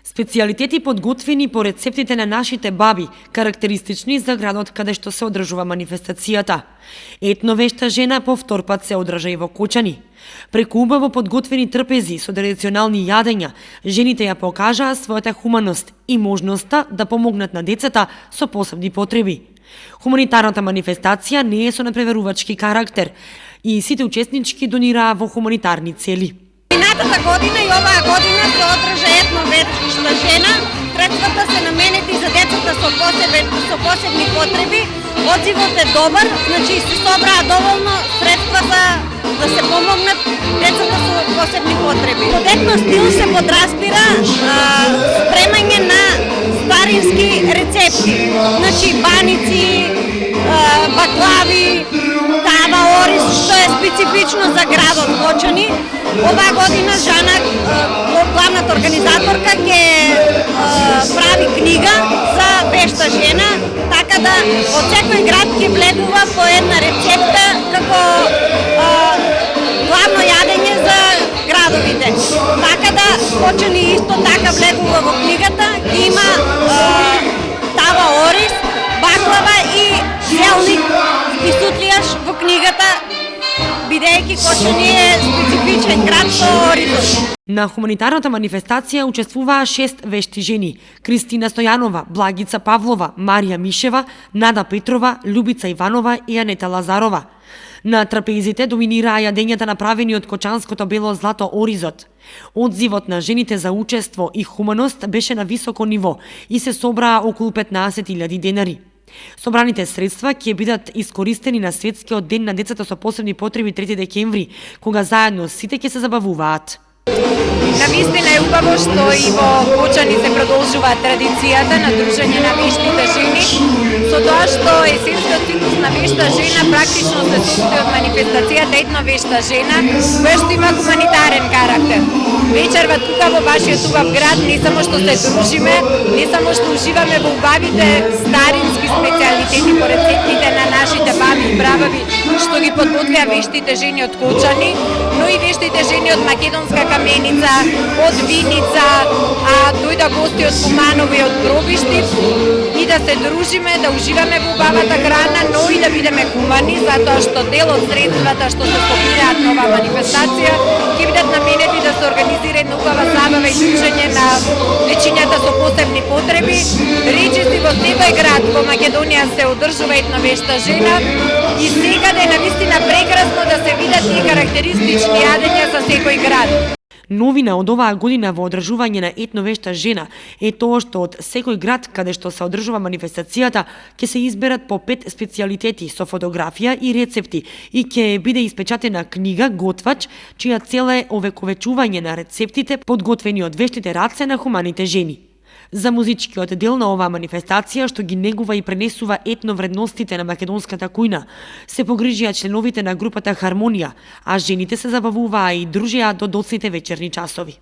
Специјалитети подготвени по рецептите на нашите баби, карактеристични за градот каде што се одржува манифестацијата. Етновешта жена повтор пат се одржа и во Кочани. Преку убаво подготвени трпези со традиционални јадења, жените ја покажаа својата хуманост и можноста да помогнат на децата со посебни потреби. Хуманитарната манифестација не е со надпреварувачки карактер и сите учеснички донираа во хуманитарни цели. Минатата година и оваа година се одржа етновешта жена. Средствата се наменети за децата со посебни потреби. Одзивот е добар, значи се собраа доволно средства за да се помогнат децата со посебни потреби. Под етно стил се подразбира спремање на старински рецепти. Значи баници, баклави, тава орис, што е специфично за градот Кочани. Оваа година Жана, главната организаторка, ќе прави книга за вешта жена, така да од секој град ќе влегува по една рецепта како главно јадење за градовите. Така да Кочани исто така влегува во книгата, има тава орис, баклава и селник и сутлијаш во книгата, бидејќи Кочани е специфичен град со оризот. На хуманитарната манифестација учествуваа 6 вешти жени: Кристина Стојанова, Благица Павлова, Марија Мишева, Нада Петрова, Љубица Иванова и Анета Лазарова. На трапезите доминираа јадењата направени од кочанското бело злато оризот. Одзивот на жените за учество и хуманост беше на високо ниво и се собраа околу 15.000 денари. Собраните средства ќе бидат искористени на Светскиот ден на децата со посебни потреби 3 декември, кога заедно сите ќе се забавуваат. Навистина е убаво што и во Кочани се продолжува традицијата на дружење на вештите жени, со тоа што есенскиот циклус на вешта жена практично се состои од манифестацијата етновешта жена, која што има хуманитарен карактер. Вечерва тука во вашиот убав град не само што се дружиме, не само што уживаме во убавите старински специјалитети по рецептите на нашите баби и прабаби што ги подготвија вештите жени од Кочани, но и вештите жени од Македонска Каменица, од Виница, дојда гости од Куманово и од Гробишти, и да се дружиме, да уживаме во убавата храна, но и да бидеме хумани, затоа што дел од средствата што се собираат на оваа манифестација ќе бидат наменети да се организира една убава забава и дружење на дечињата со посебни потреби. Речиси во секој град во Македонија се одржува етновешта жена и секаде навистина прекрасно да се видат тие карактеристични јадења за секој град. Новина од оваа година во одржување на етновешта жена е тоа што од секој град каде што се одржува манифестацијата ќе се изберат по 5 специјалитети со фотографија и рецепти и ќе биде испечатена книга готвач чија цел е овековечување на рецептите подготвени од вештите раце на хуманите жени. За музичкиот дел на оваа манифестација, што ги негува и пренесува етновредностите на македонската кујна, се погрижија членовите на групата Хармонија, а жените се забавуваа и дружеа до доцните вечерни часови.